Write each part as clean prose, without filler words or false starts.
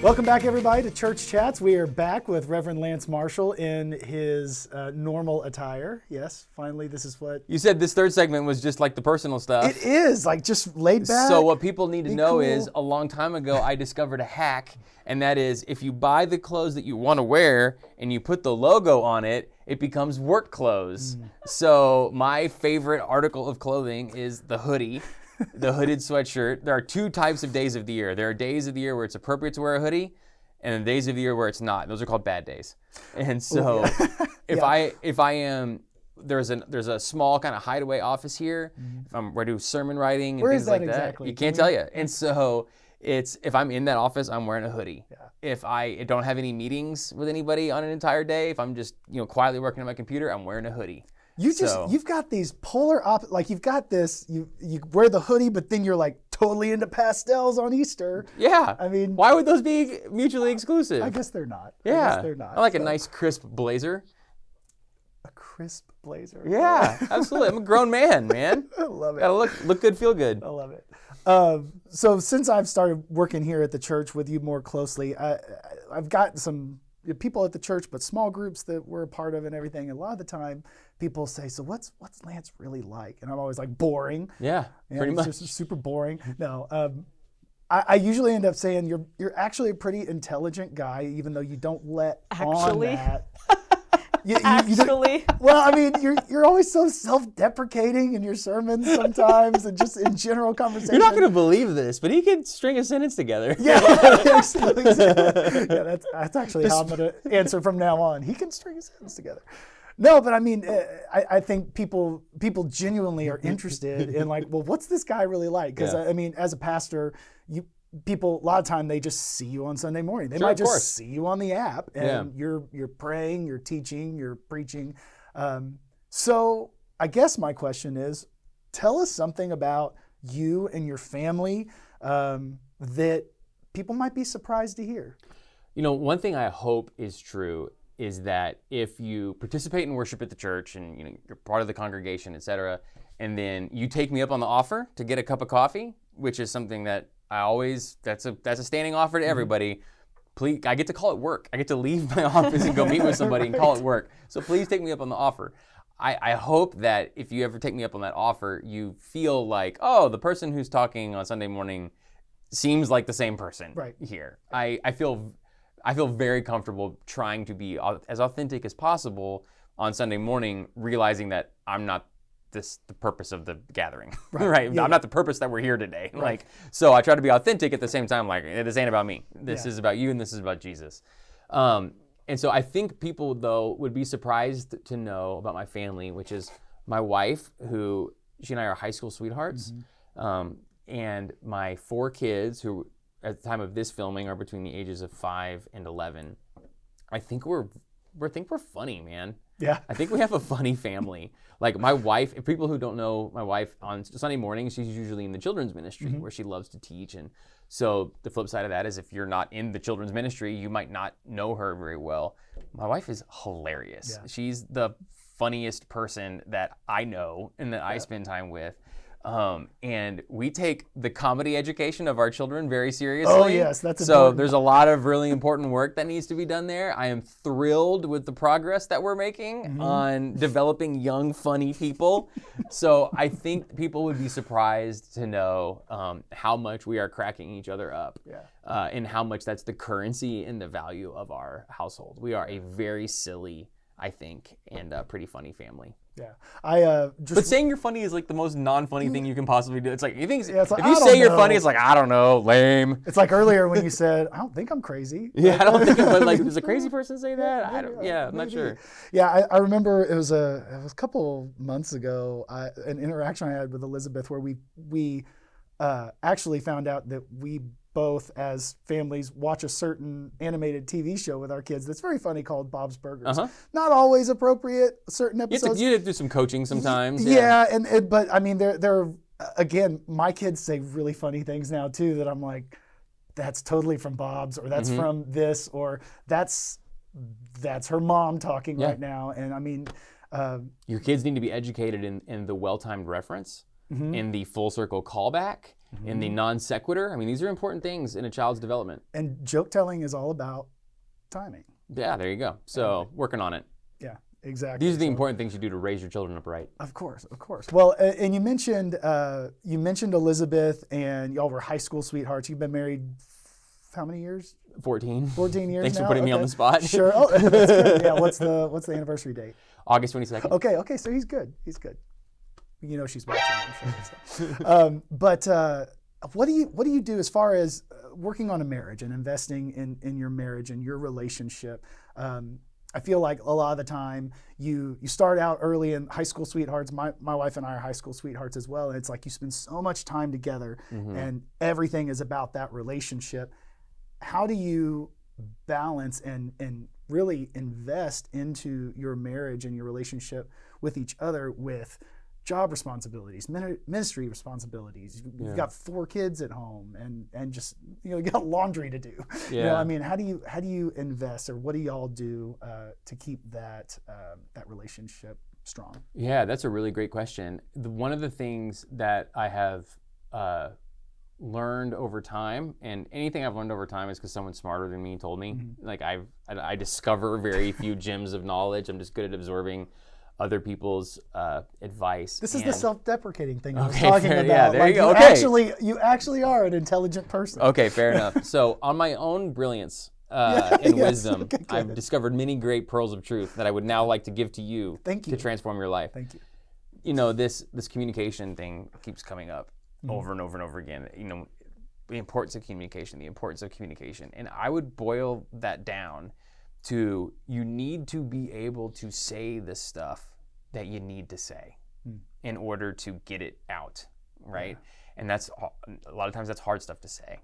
Welcome back, everybody, to Church Chats. We are back with Reverend Lance Marshall in his normal attire. Yes, finally, this is what... You said this third segment was just like the personal stuff. It is, like just laid back. So what people need to know cool. is a long time ago, I discovered a hack, and that is if you buy the clothes that you want to wear and you put the logo on it, it becomes work clothes. So my favorite article of clothing is the hoodie. The hooded sweatshirt. There are two types of days of the year. There are days of the year where it's appropriate to wear a hoodie, and then days of the year where it's not. Those are called bad days. And so, if I am, there's a small kind of hideaway office here. If I'm ready to do sermon writing and things like exactly? that, you can't tell you. And so if I'm in that office, I'm wearing a hoodie. Yeah. If I don't have any meetings with anybody on an entire day, if I'm just quietly working on my computer, I'm wearing a hoodie. You've got these polar like you've got this, you wear the hoodie, but then you're like totally into pastels on Easter. Yeah. I mean, why would those be mutually exclusive? I guess they're not. Yeah. I guess they're not. I like a nice crisp blazer. A crisp blazer. Yeah, absolutely. I'm a grown man. I love it. Gotta look good, feel good. I love it. So since I've started working here at the church with you more closely, I've got some people at the church, but small groups that we're a part of and everything. And a lot of the time, people say, "So what's Lance really like?" And I'm always like, "Boring." Yeah, pretty much. Just super boring. No, I usually end up saying you're actually a pretty intelligent guy, even though you don't let on that. Actually. Well, I mean, you're always so self-deprecating in your sermons sometimes, and just in general conversation. You're not going to believe this, but he can string a sentence together. Yeah, that's actually how I'm going to answer from now on. He can string a sentence together. No, but I mean, I think people genuinely are interested in like, well, what's this guy really like? Because I mean, as a pastor, people a lot of time they just see you on Sunday morning. They might just see you on the app, and you're praying, you're teaching, you're preaching. So I guess my question is, tell us something about you and your family that people might be surprised to hear. One thing I hope is true is that if you participate in worship at the church and you're part of the congregation, etc., and then you take me up on the offer to get a cup of coffee, which is something that that's a standing offer to everybody. Please, I get to call it work. I get to leave my office and go meet with somebody and call it work. So please take me up on the offer. I hope that if you ever take me up on that offer, you feel like, oh, the person who's talking on Sunday morning seems like the same person here. I feel very comfortable trying to be as authentic as possible on Sunday morning, realizing that I'm not the purpose of the gathering, right? Yeah. I'm not the purpose that we're here today. Right. So I try to be authentic at the same time, like, this ain't about me. This is about you, and this is about Jesus. And so I think people, though, would be surprised to know about my family, which is my wife, who, she and I are high school sweethearts, and my 4 kids, who at the time of this filming are between the ages of 5 and 11. I think we're funny, man. Yeah. I think we have a funny family. Like my wife, if people who don't know my wife, on Sunday mornings, she's usually in the children's ministry where she loves to teach. And so the flip side of that is if you're not in the children's ministry, you might not know her very well. My wife is hilarious. Yeah. She's the funniest person that I know and that I spend time with. And we take the comedy education of our children very seriously. Oh yes, that's so important. There's a lot of really important work that needs to be done there. I am thrilled with the progress that we're making on developing young, funny people. So I think people would be surprised to know how much we are cracking each other up, and how much that's the currency and the value of our household. We are a very silly, I think, and pretty funny family. Yeah, but saying you're funny is like the most non-funny thing you can possibly do. It's like you think it's like, if you say you're funny, it's like, I don't know, lame. It's like earlier when you said, I don't think I'm crazy. Yeah, I don't think. But like, does a crazy person say that? I'm not sure. Yeah, I remember it was a couple months ago, an interaction I had with Elizabeth where we actually found out that we both, as families, watch a certain animated TV show with our kids that's very funny called Bob's Burgers. Not always appropriate, certain episodes. You have to do some coaching sometimes. Yeah, but I mean, they're again, my kids say really funny things now too that I'm like, that's totally from Bob's, or that's from this, or that's her mom talking right now. And I mean, your kids need to be educated in the well-timed reference, in the full circle callback, in the non sequitur. I mean, these are important things in a child's development. And joke telling is all about timing. Yeah, there you go. So working on it. Yeah, exactly. These are the important things you do to raise your children up right. Of course. Well, and you mentioned Elizabeth, and y'all were high school sweethearts. You've been married how many years? 14. 14 years. Thanks now? for putting me on the spot. Sure. Oh, that's good. Yeah. What's the anniversary date? August 22nd. Okay. So he's good. You know she's watching, I'm sure. So. But what do you do as far as working on a marriage and investing in your marriage and your relationship? I feel like a lot of the time you start out early in high school sweethearts. My wife and I are high school sweethearts as well. And it's like you spend so much time together, and everything is about that relationship. How do you balance and really invest into your marriage and your relationship with each other with job responsibilities, ministry responsibilities? You've got 4 kids at home, and just you got laundry to do. Yeah. I mean, how do you invest, or what do y'all do to keep that relationship strong? Yeah, that's a really great question. One of the things that I have learned over time, and anything I've learned over time is because someone smarter than me told me. Like I discover very few gems of knowledge. I'm just good at absorbing other people's advice. This is the self-deprecating thing I was Okay, talking fair, about. yeah, there you go. You actually are an intelligent person. Okay, fair enough. So on my own brilliance and wisdom, I've discovered many great pearls of truth that I would now like to give to you. Thank you. To transform your life. Thank you. This communication thing keeps coming up over and over and over again. The importance of communication, and I would boil that down to you need to be able to say the stuff that you need to say in order to get it out, right? Yeah. And that's a lot of times that's hard stuff to say.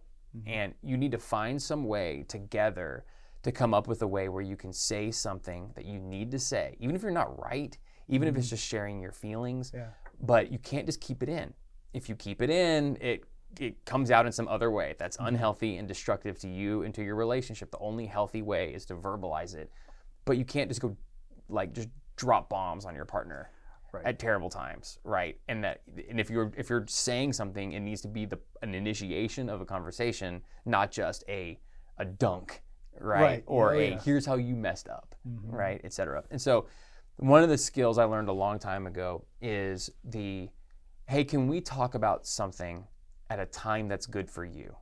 And you need to find some way together to come up with a way where you can say something that you need to say, even if you're not right, even if it's just sharing your feelings, but you can't just keep it in. If you keep it in, it comes out in some other way that's unhealthy and destructive to you and to your relationship. The only healthy way is to verbalize it. But you can't just go just drop bombs on your partner at terrible times, right? And if you're saying something, it needs to be an initiation of a conversation, not just a dunk, right? Or here's how you messed up, right? Et cetera. And so one of the skills I learned a long time ago is hey, can we talk about something at a time that's good for you?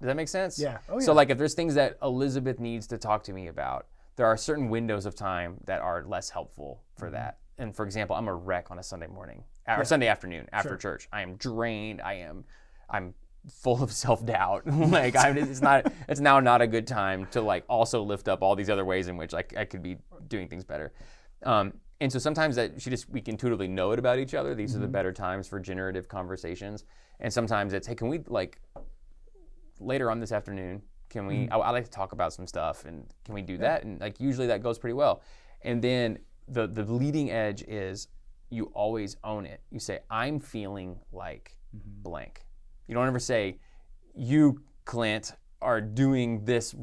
Does that make sense? Yeah. Oh, yeah. So if there's things that Elizabeth needs to talk to me about, there are certain windows of time that are less helpful for that. And for example, I'm a wreck on a Sunday morning or Sunday afternoon after church. I am drained. I'm full of self-doubt. It's now not a good time to also lift up all these other ways in which I could be doing things better. And so sometimes we can intuitively know it about each other. These are the better times for generative conversations. And sometimes it's, hey, can we later on this afternoon, can we, I like to talk about some stuff, and can we do that? And usually that goes pretty well. And then the leading edge is you always own it. You say, I'm feeling like blank. You don't ever say, you, Clint, are doing this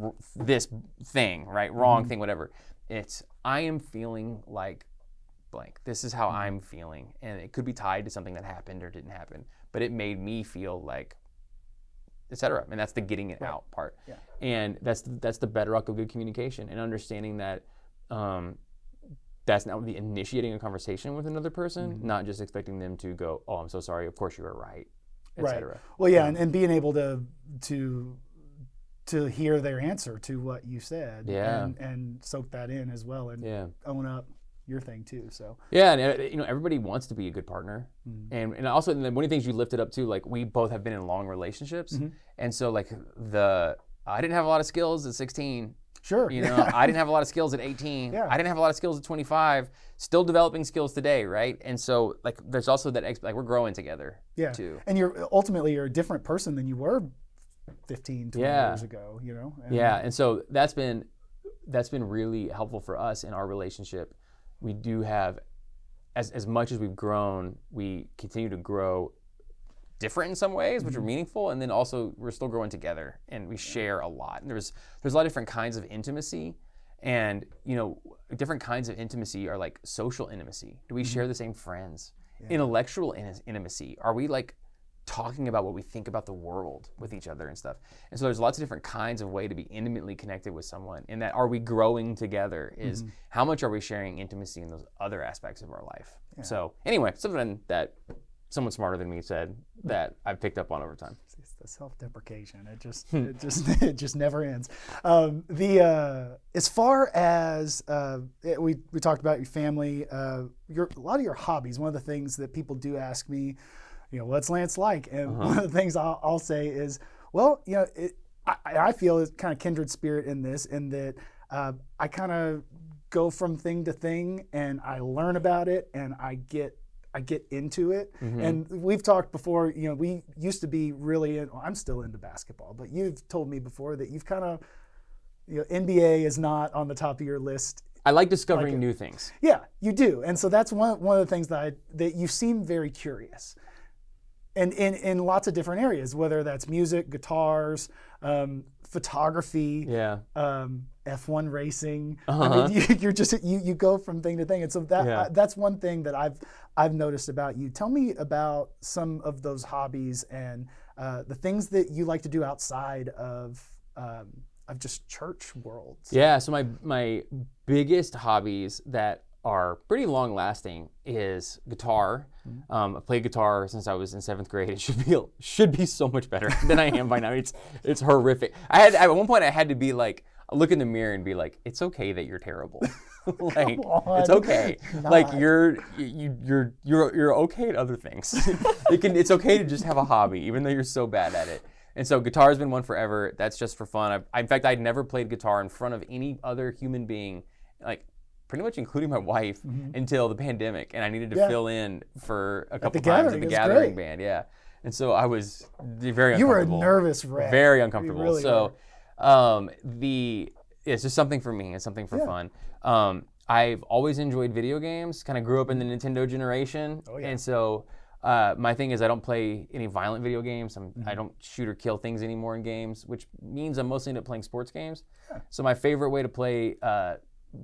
thing, right? Wrong thing, whatever. It's, I am feeling like blank. This is how I'm feeling. And it could be tied to something that happened or didn't happen, but it made me feel like, et cetera. And that's the getting it out part. Yeah. And that's the bedrock of good communication, and understanding that that's not the initiating a conversation with another person, not just expecting them to go, oh, I'm so sorry, of course you were right, et cetera. Well, yeah, and being able to hear their answer to what you said, and soak that in as well, and own up your thing too. So and everybody wants to be a good partner, and also one of the things you lifted up too, we both have been in long relationships, and so I didn't have a lot of skills at 16. Sure. I didn't have a lot of skills at 18. Yeah. I didn't have a lot of skills at 25. Still developing skills today, right? And so there's also that we're growing together too. And you're a different person than you were 15, 20 years ago, And so that's been really helpful for us in our relationship. We do have, as much as we've grown, we continue to grow different in some ways, which are meaningful, and then also we're still growing together, and we share a lot. And there's a lot of different kinds of intimacy, and different kinds of intimacy are social intimacy. Do we share the same friends? Intellectual intimacy, are we talking about what we think about the world with each other and stuff. And so there's lots of different kinds of way to be intimately connected with someone. And that are we growing together is how much are we sharing intimacy in those other aspects of our life. Yeah. So anyway, something that someone smarter than me said that I've picked up on over time. It's the self-deprecation. It just never ends. As far as we talked about your family, a lot of your hobbies. One of the things that people do ask me, what's Lance like? And one of the things I'll say is, well, I feel it's kind of kindred spirit in this, in that I kind of go from thing to thing and I learn about it and I get into it. And we've talked before, we used to be really I'm still into basketball, but you've told me before that you've kind of, NBA is not on the top of your list. I like discovering new things. Yeah, you do. And so that's one of the things that you seem very curious. And in lots of different areas, whether that's music, guitars, photography, F1 racing. I mean, you go from thing to thing, and so that's one thing that I've noticed about you. Tell me about some of those hobbies and the things that you like to do outside of just church worlds. Yeah. So my biggest hobbies that are pretty long lasting is guitar. I've played guitar since I was in 7th grade. It should be so much better than I am by now. It's horrific. At one point I had to be like, look in the mirror and be like, it's okay that you're terrible. Like it's okay. Like you're okay at other things. It's okay to just have a hobby even though you're so bad at it. And so guitar has been one forever. That's just for fun. In fact, I'd never played guitar in front of any other human being, like pretty much including my wife, until the pandemic, and I needed to fill in for a couple times at the Gathering band. Yeah, and so I was very uncomfortable. You were a nervous wreck. Very uncomfortable. Really so it's just something for me. It's something for fun. I've always enjoyed video games. Kind of grew up in the Nintendo generation, and so my thing is I don't play any violent video games. I don't shoot or kill things anymore in games, which means I'm mostly into playing sports games. So my favorite way to play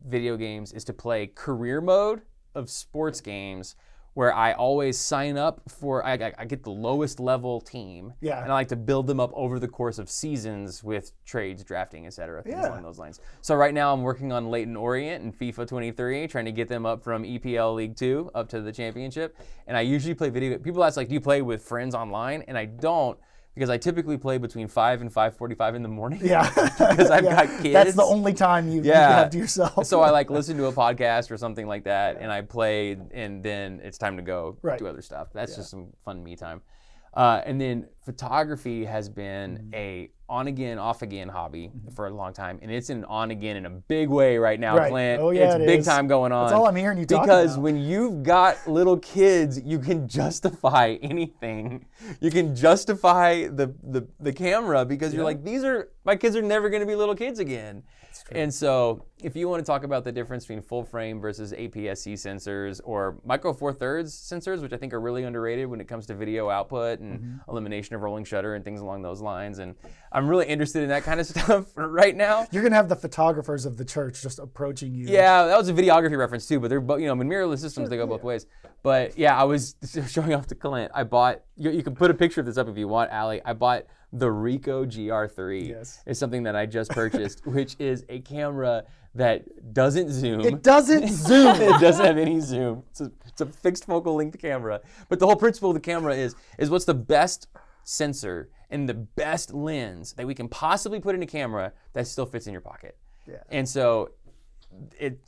video games is to play career mode of sports games, where I always sign up for, I get the lowest level team, and I like to build them up over the course of seasons with trades, drafting, etc., things along those lines. So right now I'm working on Leyton Orient and FIFA 23, trying to get them up from EPL League 2 up to the championship. And I usually play video. People ask, like, do you play with friends online? And I don't, because I typically play between 5 and 5:45 in the morning. Yeah. Because I've got kids. That's the only time you have to yourself. So I listen to a podcast or something like that, and I play, and then it's time to go do other stuff. That's just some fun me time. And then photography has been a on-again, off-again hobby for a long time, and it's an on-again in a big way right now, Clint. Oh, yeah, it's big time going on. That's all I'm hearing you talk Because about. when you've got little kids, you can justify anything. You can justify the camera because you're like, my kids are never going to be little kids again. And so if you want to talk about the difference between full frame versus APS-C sensors or micro four thirds sensors, which I think are really underrated when it comes to video output and elimination of rolling shutter and things along those lines. And I'm really interested in that kind of stuff right now. You're going to have the photographers of the church just approaching you. Yeah, that was a videography reference too, but they're both, in mirrorless systems, they go both ways. But yeah, I was showing off to Clint. I bought, you can put a picture of this up if you want, Allie. I bought the Ricoh GR3. Yes. Is something that I just purchased, which is a camera that doesn't zoom. It doesn't zoom. It doesn't have any zoom. It's a fixed focal length camera. But the whole principle of the camera is what's the best sensor and the best lens that we can possibly put in a camera that still fits in your pocket. Yeah. And so,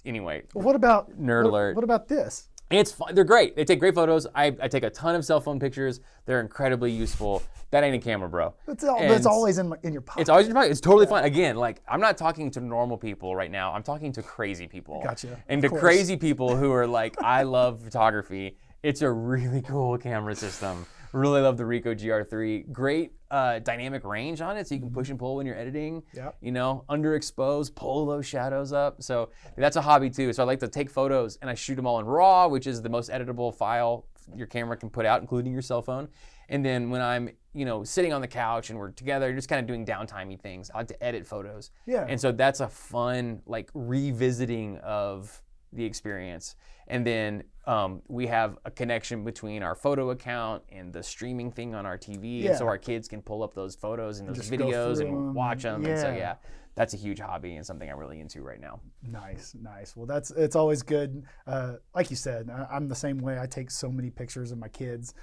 anyway. What about nerd alert? What about this? It's fun. They're great. They take great photos. I take a ton of cell phone pictures. They're incredibly useful. That ain't a camera, bro. It's always in your pocket. It's always in your pocket. It's totally fine. Again, I'm not talking to normal people right now. I'm talking to crazy people. Gotcha. And to crazy people who are like, I love photography. It's a really cool camera system. Really love the Ricoh GR3. Great dynamic range on it, so you can push and pull when you're editing. Yep. Underexposed, pull those shadows up. So that's a hobby too. So I like to take photos and I shoot them all in RAW, which is the most editable file your camera can put out, including your cell phone. And then when I'm, sitting on the couch and we're together, just kind of doing downtimey things, I like to edit photos. Yeah. And so that's a fun, revisiting of the experience. And then we have a connection between our photo account and the streaming thing on our TV. And so our kids can pull up those photos and those videos and watch them. And so, that's a huge hobby and something I'm really into right now. Nice. Well, it's always good. Like you said, I'm the same way. I take so many pictures of my kids.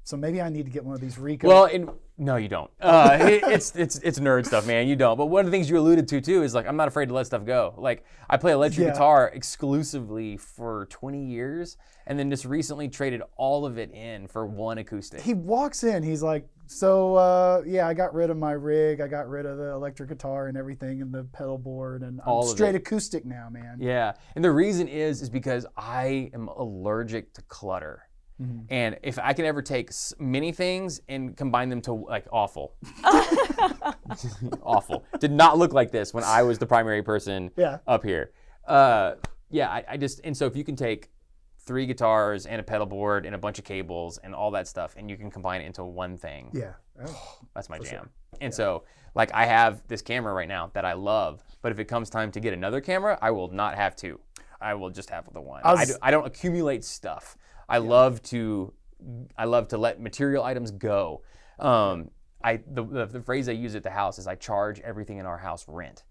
So maybe I need to get one of these Ricoh. Well, no, you don't. It's nerd stuff, man. You don't. But one of the things you alluded to too is like I'm not afraid to let stuff go. Like I play electric guitar exclusively for 20 years, and then just recently traded all of it in for one acoustic. He walks in. He's like, so I got rid of my rig. I got rid of the electric guitar and everything, and the pedal board, and I'm straight acoustic now, man. Yeah, and the reason is because I am allergic to clutter. Mm-hmm. And if I can ever take many things and combine them to like awful. Did not look like this when I was the primary person up here. I just, and so if you can take 3 guitars and a pedal board and a bunch of cables and all that stuff and you can combine it into one thing. That's my jam. Sure. And so like I have this camera right now that I love, but if it comes time to get another camera, I will not have 2. I will just have the one. I don't accumulate stuff. I love to let material items go. The phrase I use at the house is I charge everything in our house rent.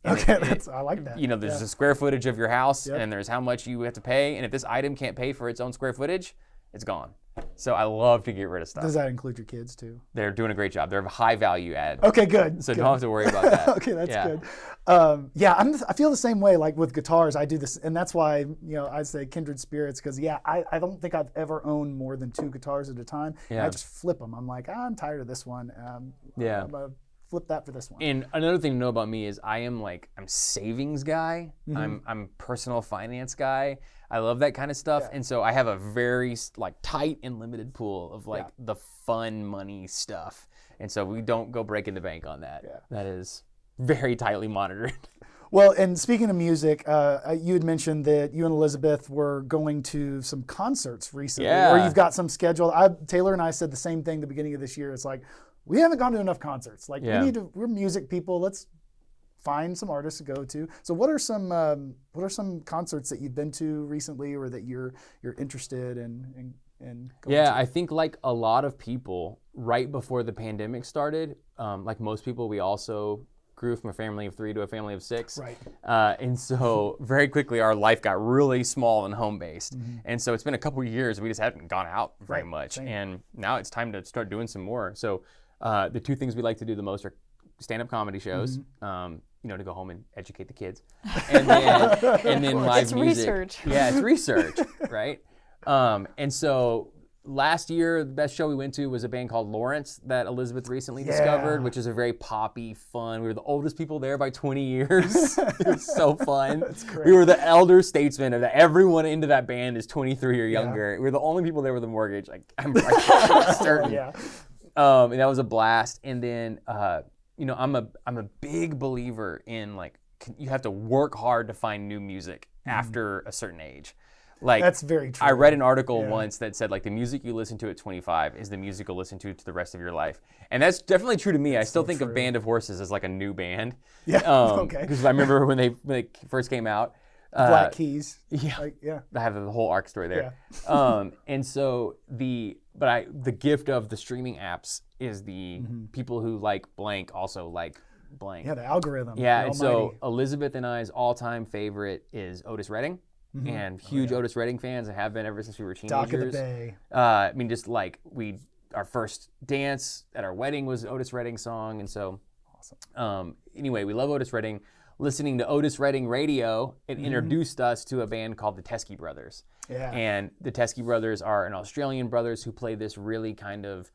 And I like that. You know, there's the square footage of your house, and there's how much you have to pay. And if this item can't pay for its own square footage, it's gone. So I love to get rid of stuff. Does that include your kids too? They're doing a great job. They're a high value add. Okay, good. So don't have to worry about that. Okay, that's good. I feel the same way. Like with guitars, I do this, and that's why I say kindred spirits because I don't think I've ever owned more than 2 guitars at a time. I just flip them. I'm like, I'm tired of this one. I'm gonna flip that for this one. And another thing to know about me is I'm savings guy. Mm-hmm. I'm personal finance guy. I love that kind of stuff. And so I have a very like tight and limited pool of like the fun money stuff. And so we don't go breaking the bank on that. That is very tightly monitored. Well, and speaking of music, you had mentioned that you and Elizabeth were going to some concerts recently, or you've got some scheduled. Taylor and I said the same thing at the beginning of this year. It's like, we haven't gone to enough concerts. Like we're music people. Let's find some artists to go to. So what are some concerts that you've been to recently or that you're interested in going to? I think like a lot of people right before the pandemic started, like most people, we also grew from a family of 3 to a family of 6. Right. And so very quickly our life got really small and home-based. Mm-hmm. And so it's been a couple of years, we just haven't gone out very much. Same. And now it's time to start doing some more. So the 2 things we like to do the most are stand-up comedy shows, to go home and educate the kids. And then live it's music. Research. Yeah, it's research, right? And so last year, the best show we went to was a band called Lawrence that Elizabeth recently discovered, which is a very poppy, fun. We were the oldest people there by 20 years. It was so fun. That's great. We were the elder statesmen of that. Everyone into that band is 23 or younger. We were the only people there with a mortgage. I'm certain. And that was a blast. And then, I'm a big believer in like you have to work hard to find new music after a certain age. Like that's very true. I read an article once that said like the music you listen to at 25 is the music you'll listen to the rest of your life, and that's definitely true to me. I still think of Band of Horses as like a new band. Because I remember when they first came out. Black Keys. I have the whole arc story there. And so the gift of the streaming apps is the people who like blank also like blank. Yeah, the algorithm. Yeah, and so Elizabeth and I's all-time favorite is Otis Redding. And huge Otis Redding fans and have been ever since we were teenagers. Dock of the Bay. Just like our first dance at our wedding was an Otis Redding song, and so awesome. Anyway, we love Otis Redding. Listening to Otis Redding radio, it introduced us to a band called the Teskey Brothers. Yeah. And the Teskey Brothers are an Australian brothers who play this really kind of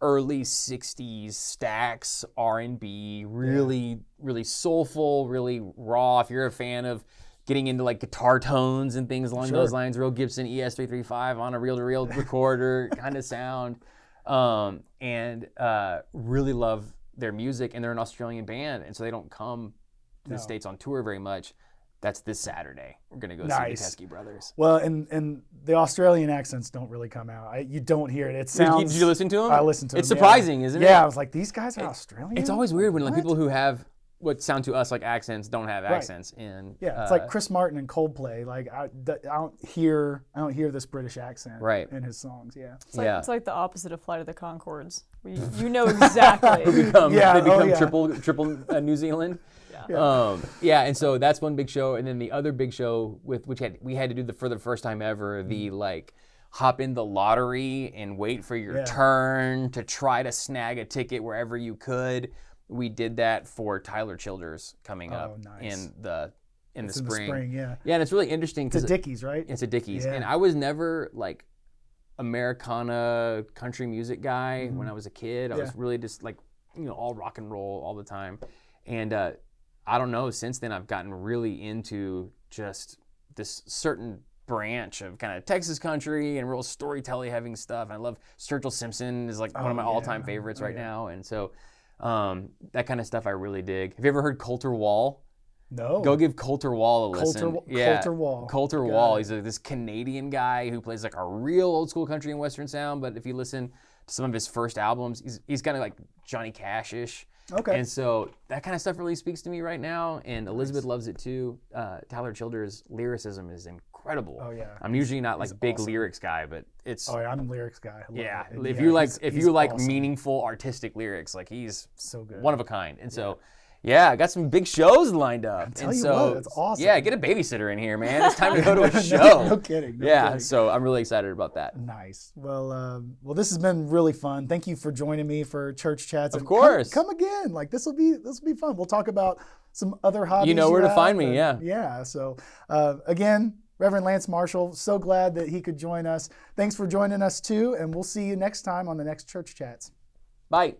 early 60s Stax R&B, really soulful, really raw. If you're a fan of getting into like guitar tones and things along those lines, real Gibson ES335 on a reel-to-reel recorder kind of sound, and really love their music. And they're an Australian band, and so they don't come to the States on tour very much. That's this Saturday. We're gonna go see the Teskey Brothers. Well, and the Australian accents don't really come out. You don't hear it. It sounds. Did you listen to them? I listened to them. It's surprising, isn't it? Yeah, I was like, these guys are Australian. It's always weird when like people who have what sound to us like accents don't have accents in. Yeah, it's like Chris Martin and Coldplay. Like I don't hear this British accent in his songs. Yeah, it's like the opposite of Flight of the Conchords. You know exactly. They become triple New Zealand. And so that's one big show, and then the other big show we had to do for the first time ever the like hop in the lottery and wait for your turn to try to snag a ticket wherever you could. We did that for Tyler Childers coming up in the spring. Yeah, and it's really interesting. It's a Dickies, right? It's a Dickies, and I was never like Americana country music guy when I was a kid. I was really just like all rock and roll all the time, and I don't know. Since then, I've gotten really into just this certain branch of kind of Texas country and real storytelling having stuff. And I love Sturgill Simpson is like one of my all-time favorites right now, and so. That kind of stuff I really dig. Have you ever heard Colter Wall? No. Go give Colter Wall a listen. Colter Wall. Colter Wall. He's this Canadian guy who plays like a real old school country and western sound. But if you listen to some of his first albums, he's kind of like Johnny Cash-ish. Okay. And so that kind of stuff really speaks to me right now. And Elizabeth loves it too. Tyler Childers' lyricism is incredible. Oh yeah. I'm usually not like big lyrics guy, but it's. Oh yeah, I'm a lyrics guy. If you like awesome. Meaningful artistic lyrics, like he's so good, one of a kind. And so. Yeah, I got some big shows lined up. And so, that's awesome. Yeah, get a babysitter in here, man. It's time to go to a show. No kidding. So I'm really excited about that. Nice. Well, this has been really fun. Thank you for joining me for Church Chats. Of course. Come again. Like this will be fun. We'll talk about some other hobbies. You know where to find me. Yeah. Yeah. So again, Reverend Lance Marshall. So glad that he could join us. Thanks for joining us too, and we'll see you next time on the next Church Chats. Bye.